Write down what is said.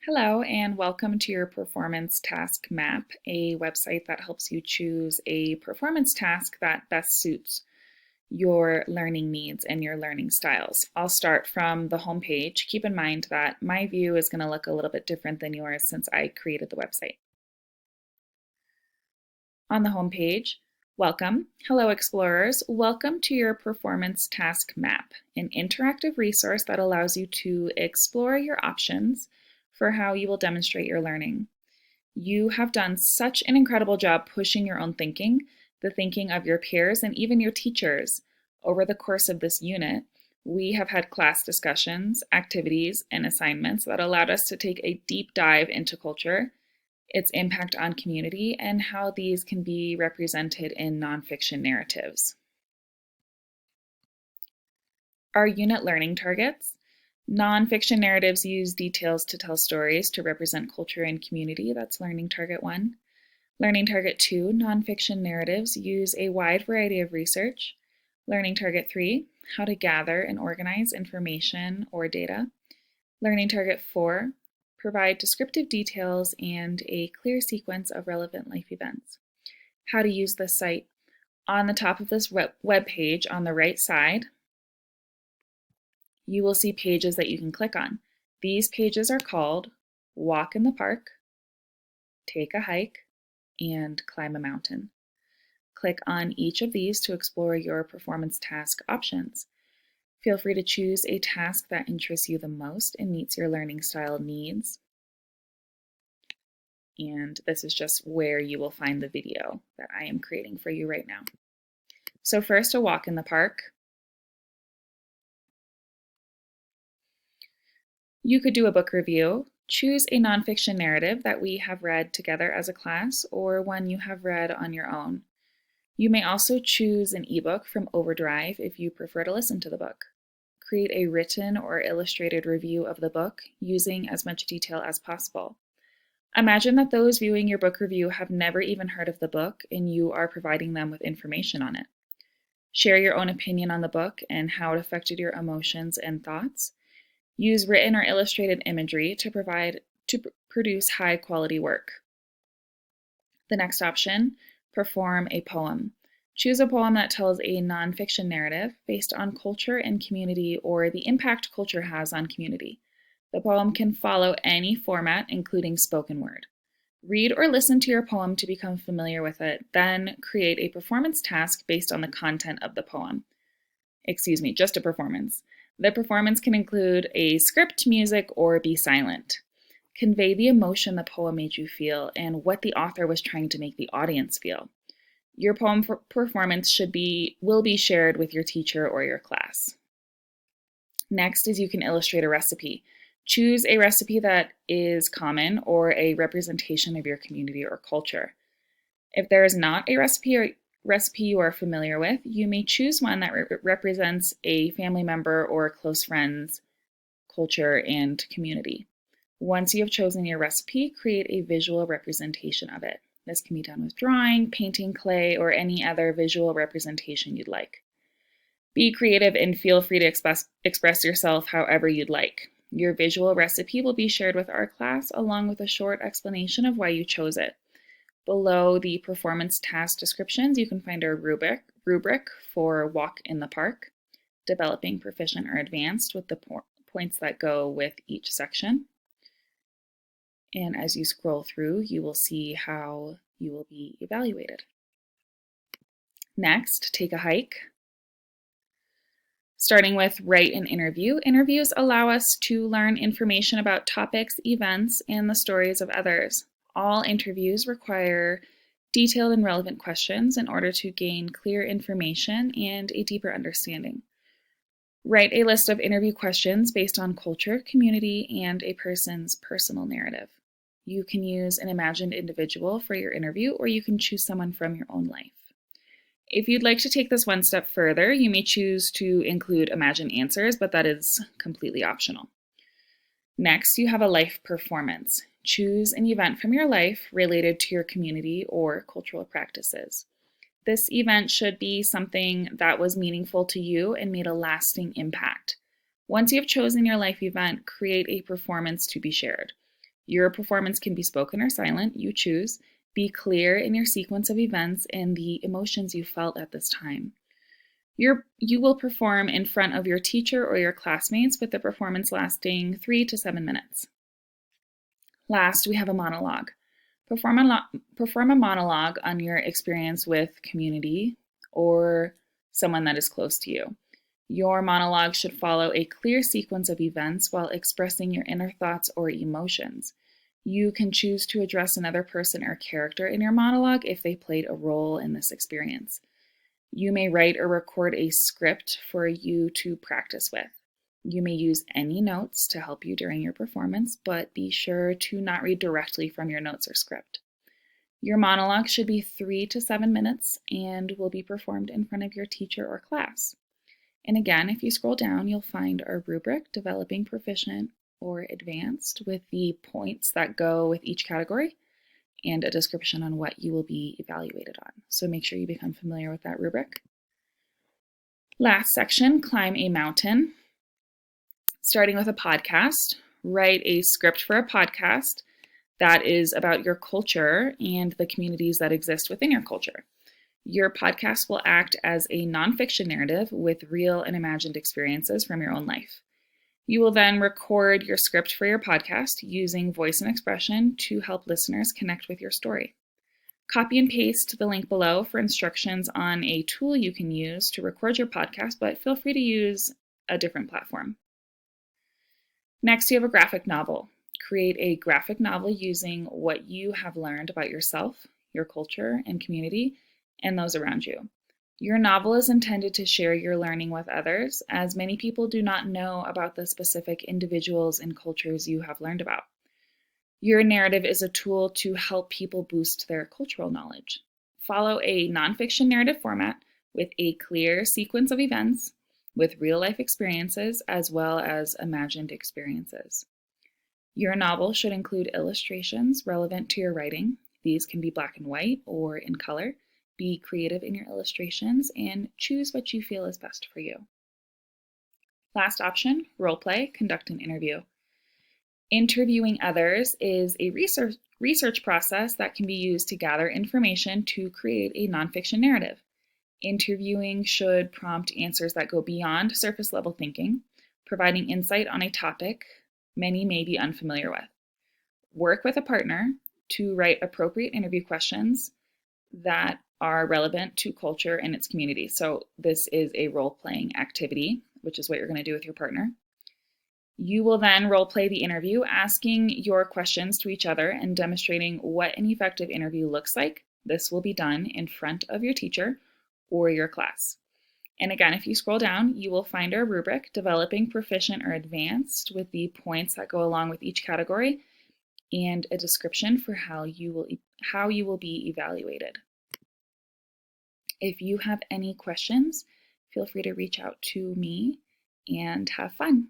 Hello, and welcome to your Performance Task Map, a website that helps you choose a performance task that best suits your learning needs and your learning styles. I'll start from the home page. Keep in mind that my view is going to look a little bit different than yours since I created the website. On the home page, welcome. Hello, explorers. Welcome to your Performance Task Map, an interactive resource that allows you to explore your options for how you will demonstrate your learning. You have done such an incredible job pushing your own thinking, the thinking of your peers, and even your teachers. Over the course of this unit, we have had class discussions, activities, and assignments that allowed us to take a deep dive into culture, its impact on community, and how these can be represented in nonfiction narratives. Our unit learning targets. Nonfiction narratives use details to tell stories to represent culture and community. That's learning target 1. Learning target 2, nonfiction narratives use a wide variety of research. Learning target 3, how to gather and organize information or data. Learning target 4, provide descriptive details and a clear sequence of relevant life events. How to use this site. On the top of this web page on the right side, you will see pages that you can click on. These pages are called Walk in the Park, Take a Hike, and Climb a Mountain. Click on each of these to explore your performance task options. Feel free to choose a task that interests you the most and meets your learning style needs. And this is just where you will find the video that I am creating for you right now. So first, a walk in the park. You could do a book review. Choose a nonfiction narrative that we have read together as a class or one you have read on your own. You may also choose an ebook from Overdrive if you prefer to listen to the book. Create a written or illustrated review of the book using as much detail as possible. Imagine that those viewing your book review have never even heard of the book and you are providing them with information on it. Share your own opinion on the book and how it affected your emotions and thoughts. Use written or illustrated imagery to produce high quality work. The next option, perform a poem. Choose a poem that tells a nonfiction narrative based on culture and community or the impact culture has on community. The poem can follow any format, including spoken word. Read or listen to your poem to become familiar with it, then create a performance task based on the content of the poem. Just a performance. The performance can include a script, music, or be silent. Convey the emotion the poem made you feel and what the author was trying to make the audience feel. Your poem performance will be shared with your teacher or your class. Next is you can illustrate a recipe. Choose a recipe that is common or a representation of your community or culture. If there is not a recipe you are familiar with, you may choose one that represents a family member or close friend's culture and community. Once you have chosen your recipe, create a visual representation of it. This can be done with drawing, painting, clay, or any other visual representation you'd like. Be creative and feel free to express yourself however you'd like. Your visual recipe will be shared with our class along with a short explanation of why you chose it. Below the performance task descriptions, you can find a rubric for Walk in the Park, developing proficient or advanced with the points that go with each section. And as you scroll through, you will see how you will be evaluated. Next, take a hike. Starting with write an interview. Interviews allow us to learn information about topics, events, and the stories of others. All interviews require detailed and relevant questions in order to gain clear information and a deeper understanding. Write a list of interview questions based on culture, community, and a person's personal narrative. You can use an imagined individual for your interview, or you can choose someone from your own life. If you'd like to take this one step further, you may choose to include imagined answers, but that is completely optional. Next, you have a life performance. Choose an event from your life related to your community or cultural practices. This event should be something that was meaningful to you and made a lasting impact. Once you have chosen your life event, create a performance to be shared. Your performance can be spoken or silent, you choose. Be clear in your sequence of events and the emotions you felt at this time. You will perform in front of your teacher or your classmates with the performance lasting 3 to 7 minutes. Last, we have a monologue. Perform a monologue on your experience with community or someone that is close to you. Your monologue should follow a clear sequence of events while expressing your inner thoughts or emotions. You can choose to address another person or character in your monologue if they played a role in this experience. You may write or record a script for you to practice with. You may use any notes to help you during your performance, but be sure to not read directly from your notes or script. Your monologue should be 3 to 7 minutes and will be performed in front of your teacher or class. And again, if you scroll down, you'll find our rubric, Developing Proficient or Advanced, with the points that go with each category and a description on what you will be evaluated on. So make sure you become familiar with that rubric. Last section, Climb a Mountain. Starting with a podcast, write a script for a podcast that is about your culture and the communities that exist within your culture. Your podcast will act as a nonfiction narrative with real and imagined experiences from your own life. You will then record your script for your podcast using voice and expression to help listeners connect with your story. Copy and paste the link below for instructions on a tool you can use to record your podcast, but feel free to use a different platform. Next, you have a graphic novel. Create a graphic novel using what you have learned about yourself, your culture, and community, and those around you. Your novel is intended to share your learning with others, as many people do not know about the specific individuals and cultures you have learned about. Your narrative is a tool to help people boost their cultural knowledge. Follow a nonfiction narrative format with a clear sequence of events with real-life experiences as well as imagined experiences. Your novel should include illustrations relevant to your writing. These can be black and white or in color. Be creative in your illustrations and choose what you feel is best for you. Last option, role play, conduct an interview. Interviewing others is a research process that can be used to gather information to create a nonfiction narrative. Interviewing should prompt answers that go beyond surface level thinking, providing insight on a topic many may be unfamiliar with. Work with a partner to write appropriate interview questions that are relevant to culture and its community. So this is a role-playing activity, which is what you're going to do with your partner. You will then role-play the interview, asking your questions to each other and demonstrating what an effective interview looks like. This will be done in front of your teacher or your class. And again, if you scroll down, you will find our rubric, Developing Proficient or Advanced, with the points that go along with each category and a description for how you will be evaluated. If you have any questions, feel free to reach out to me and have fun.